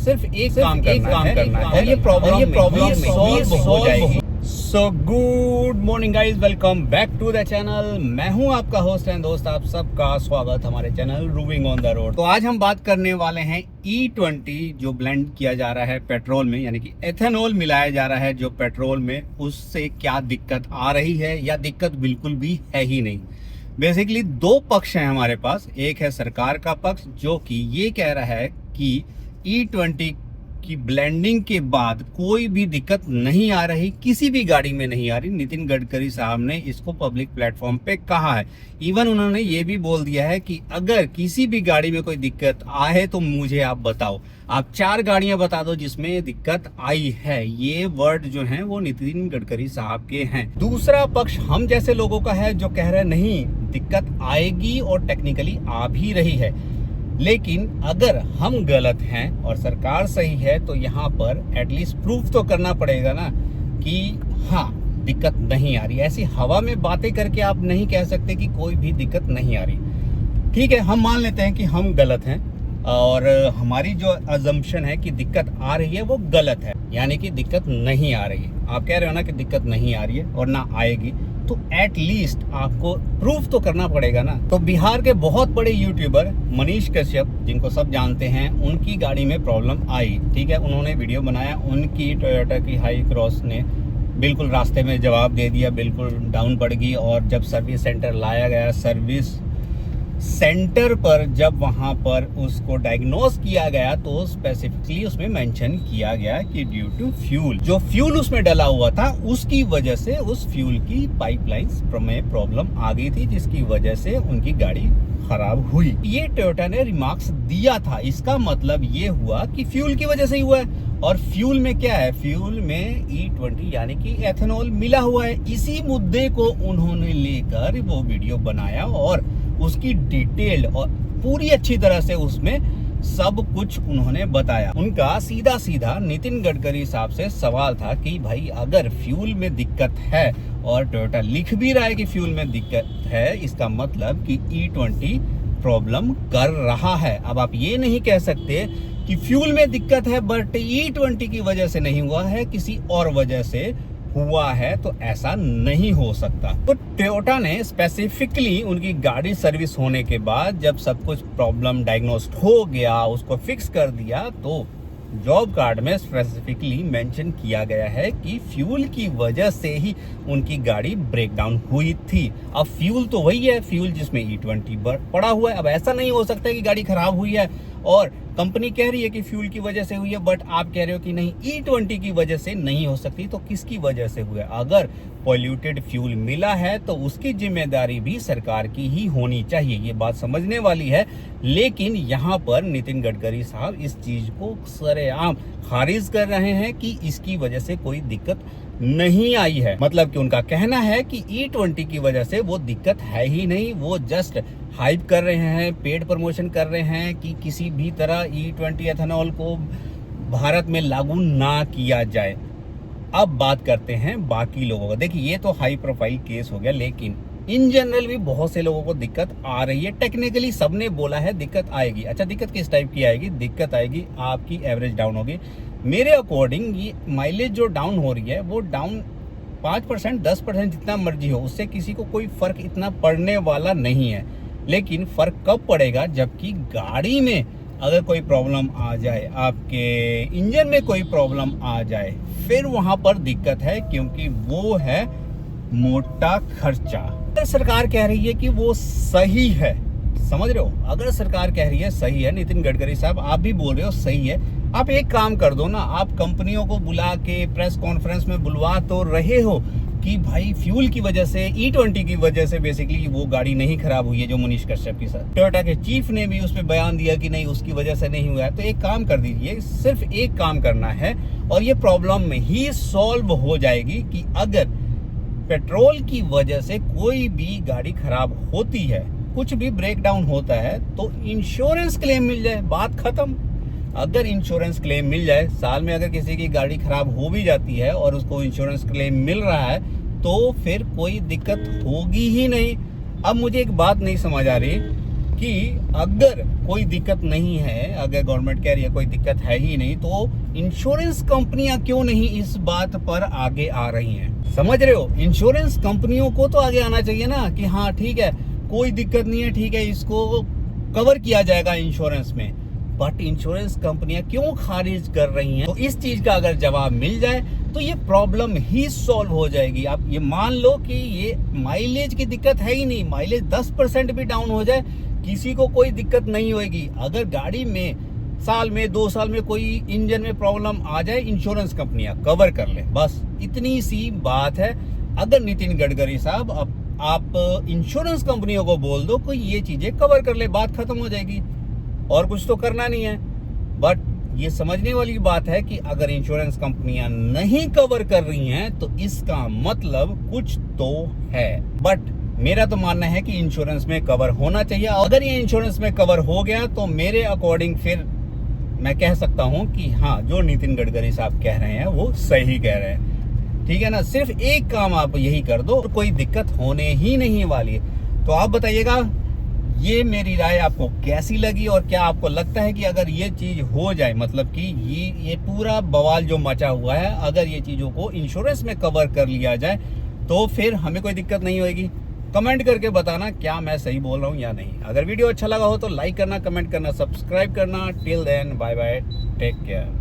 सिर्फ एक काम करना है और ये प्रॉब्लम सॉल्व हो जाएगी। So good morning guys, welcome back to the channel. मैं हूं आपका होस्ट एंड दोस्त, आप सबका स्वागत हमारे channel roving on the road. तो आज हम बात करने वाले हैं E20 जो ब्लेंड किया जा रहा है पेट्रोल में, यानी कि एथेनॉल मिलाया जा रहा है जो पेट्रोल में, उससे क्या दिक्कत आ रही है या दिक्कत बिल्कुल भी है ही नहीं। बेसिकली दो पक्ष हैं हमारे पास। एक है सरकार का पक्ष जो कि ये कह रहा है कि E20 की ब्लेंडिंग के बाद कोई भी दिक्कत नहीं आ रही, किसी भी गाड़ी में नहीं आ रही। नितिन गडकरी साहब ने इसको पब्लिक प्लेटफॉर्म पे कहा है। इवन उन्होंने ये भी बोल दिया है कि अगर किसी भी गाड़ी में कोई दिक्कत आए तो मुझे आप बताओ, आप 4 गाड़ियां बता दो जिसमें दिक्कत आई है। ये वर्ड जो हैं वो नितिन गडकरी साहब के हैं। दूसरा पक्ष हम जैसे लोगों का है जो कह रहे नहीं दिक्कत आएगी और टेक्निकली आ भी रही है, लेकिन अगर हम गलत हैं और सरकार सही है तो यहाँ पर एटलीस्ट प्रूफ तो करना पड़ेगा ना कि हाँ दिक्कत नहीं आ रही। ऐसी हवा में बातें करके आप नहीं कह सकते कि कोई भी दिक्कत नहीं आ रही। ठीक है, हम मान लेते हैं कि हम गलत हैं और हमारी जो अजम्पशन है कि दिक्कत आ रही है वो गलत है, यानी कि दिक्कत नहीं आ रही है। आप कह रहे हो ना कि दिक्कत नहीं आ रही है और ना आएगी, तो एट लीस्ट आपको प्रूफ तो करना पड़ेगा ना। तो बिहार के बहुत बड़े यूट्यूबर मनीष कश्यप, जिनको सब जानते हैं, उनकी गाड़ी में प्रॉब्लम आई। ठीक है, उन्होंने वीडियो बनाया, उनकी टोयोटा की हाई क्रॉस ने बिल्कुल रास्ते में जवाब दे दिया, बिल्कुल डाउन पड़ गई। और जब सर्विस सेंटर लाया गया, सर्विस सेंटर पर जब वहां पर उसको डायग्नोस किया गया तो स्पेसिफिकली उसमें मेंशन किया गया कि ड्यू टू फ्यूल, जो फ्यूल उसमें डला हुआ था उसकी वजह से उस फ्यूल की पाइपलाइंस में प्रॉब्लम आ गई थी, जिसकी वजह से उनकी गाड़ी खराब हुई। ये टोयोटा ने रिमार्क्स दिया था। इसका मतलब ये हुआ कि फ्यूल की वजह से ही हुआ है। और फ्यूल में क्या है, फ्यूल में E20 यानी कि एथेनॉल मिला हुआ है। इसी मुद्दे को उन्होंने लेकर वो वीडियो बनाया और उसकी डिटेल और पूरी अच्छी तरह से उसमें सब कुछ उन्होंने बताया। उनका सीधा सीधा नितिन गडकरी साहब से सवाल था कि भाई अगर फ्यूल में दिक्कत है और टोयोटा लिख भी रहा है कि फ्यूल में दिक्कत है, इसका मतलब कि E20 प्रॉब्लम कर रहा है। अब आप ये नहीं कह सकते कि फ्यूल में दिक्कत है बट E20 की वजह से नहीं हुआ है, किसी और वजह से हुआ है, तो ऐसा नहीं हो सकता। तो टोयोटा ने स्पेसिफिकली उनकी गाड़ी सर्विस होने के बाद जब सब कुछ प्रॉब्लम डायग्नोस्ड हो गया, उसको फिक्स कर दिया, तो जॉब कार्ड में स्पेसिफिकली मेंशन किया गया है कि फ्यूल की वजह से ही उनकी गाड़ी ब्रेकडाउन हुई थी। अब फ्यूल तो वही है, फ्यूल जिसमें E20 पड़ा हुआ है। अब ऐसा नहीं हो सकता कि गाड़ी खराब हुई है और कंपनी कह रही है कि फ्यूल की वजह से हुई है, बट आप कह रहे हो कि नहीं E20 की वजह से नहीं हो सकती। तो किसकी वजह से हुआ है? अगर पॉल्यूटेड फ्यूल मिला है तो उसकी जिम्मेदारी भी सरकार की ही होनी चाहिए, ये बात समझने वाली है। लेकिन यहाँ पर नितिन गडकरी साहब इस चीज को सरेआम खारिज कर रहे हैं कि इसकी वजह से कोई दिक्कत नहीं आई है। मतलब कि उनका कहना है कि E20 की वजह से वो दिक्कत है ही नहीं। वो जस्ट हाइप कर रहे हैं, पेड प्रमोशन कर रहे हैं कि किसी भी तरह E20 एथेनॉल को भारत में लागू ना किया जाए। अब बात करते हैं बाकी लोगों का। देखिए, ये तो हाई प्रोफाइल केस हो गया, लेकिन इन जनरल भी बहुत से लोगों को दिक्कत आ रही है। टेक्निकली सबने बोला है दिक्कत आएगी। अच्छा, दिक्कत किस टाइप की आएगी? दिक्कत आएगी आपकी एवरेज डाउन होगी। मेरे अकॉर्डिंग ये माइलेज जो डाउन हो रही है वो डाउन 5% 10% जितना मर्जी हो, उससे किसी को कोई फर्क इतना पड़ने वाला नहीं है। लेकिन फर्क कब पड़ेगा? जबकि गाड़ी में अगर कोई प्रॉब्लम आ जाए, आपके इंजन में कोई प्रॉब्लम आ जाए, फिर वहां पर दिक्कत है, क्योंकि वो है मोटा खर्चा। अगर सरकार कह रही है कि वो सही है, समझ रहे हो, अगर सरकार कह रही है सही है, नितिन गडकरी साहब आप भी बोल रहे हो सही है, आप एक काम कर दो ना, आप कंपनियों को बुला के प्रेस कॉन्फ्रेंस में बुलवा तो रहे हो कि भाई फ्यूल की वजह से, E20 की वजह से बेसिकली वो गाड़ी नहीं खराब हुई है जो मनीष कश्यप के साथ। टोयोटा के चीफ ने भी उस पर बयान दिया कि नहीं उसकी वजह से नहीं हुआ है। तो एक काम कर दीजिए, सिर्फ एक काम करना है और ये प्रॉब्लम में ही सॉल्व हो जाएगी कि अगर पेट्रोल की वजह से कोई भी गाड़ी खराब होती है, कुछ भी ब्रेकडाउन होता है, तो इंश्योरेंस क्लेम मिल जाए, बात खत्म। अगर इंश्योरेंस क्लेम मिल जाए, साल में अगर किसी की गाड़ी खराब हो भी जाती है और उसको इंश्योरेंस क्लेम मिल रहा है, तो फिर कोई दिक्कत होगी ही नहीं। अब मुझे एक बात नहीं समझ आ रही कि अगर कोई दिक्कत नहीं है, अगर गवर्नमेंट कह रही है कोई दिक्कत है ही नहीं, तो इंश्योरेंस कंपनियां क्यों नहीं इस बात पर आगे आ रही हैं? समझ रहे हो? इंश्योरेंस कंपनियों को तो आगे आना चाहिए ना कि हाँ ठीक है, कोई दिक्कत नहीं है, ठीक है, इसको कवर किया जाएगा इंश्योरेंस में। बट इंश्योरेंस कंपनियां क्यों खारिज कर रही हैं? तो इस चीज का अगर जवाब मिल जाए तो ये प्रॉब्लम ही सॉल्व हो जाएगी। आप ये मान लो कि ये माइलेज की दिक्कत है ही नहीं, माइलेज 10% भी डाउन हो जाए किसी को कोई दिक्कत नहीं होगी। अगर गाड़ी में साल में 2 साल में कोई इंजन में प्रॉब्लम आ जाए, इंश्योरेंस कंपनियां कवर कर ले, बस इतनी सी बात है। अगर नितिन गडकरी साहब आप इंश्योरेंस कंपनियों को बोल दो कि ये चीजें कवर कर ले, बात खत्म हो जाएगी, और कुछ तो करना नहीं है। बट ये समझने वाली बात है कि अगर इंश्योरेंस कंपनियां नहीं कवर कर रही हैं तो इसका मतलब कुछ तो है। बट मेरा तो मानना है कि इंश्योरेंस में कवर होना चाहिए। अगर ये इंश्योरेंस में कवर हो गया तो मेरे अकॉर्डिंग फिर मैं कह सकता हूं कि हाँ, जो नितिन गडकरी साहब कह रहे हैं वो सही कह रहे हैं। ठीक है ना? सिर्फ एक काम आप यही कर दो, कोई दिक्कत होने ही नहीं वाली है। तो आप बताइएगा ये मेरी राय आपको कैसी लगी, और क्या आपको लगता है कि अगर ये चीज हो जाए, मतलब कि ये पूरा बवाल जो मचा हुआ है, अगर ये चीजों को इंश्योरेंस में कवर कर लिया जाए तो फिर हमें कोई दिक्कत नहीं होगी? कमेंट करके बताना क्या मैं सही बोल रहा हूँ या नहीं। अगर वीडियो अच्छा लगा हो तो लाइक करना, कमेंट करना, सब्सक्राइब करना। Till then bye bye, take care.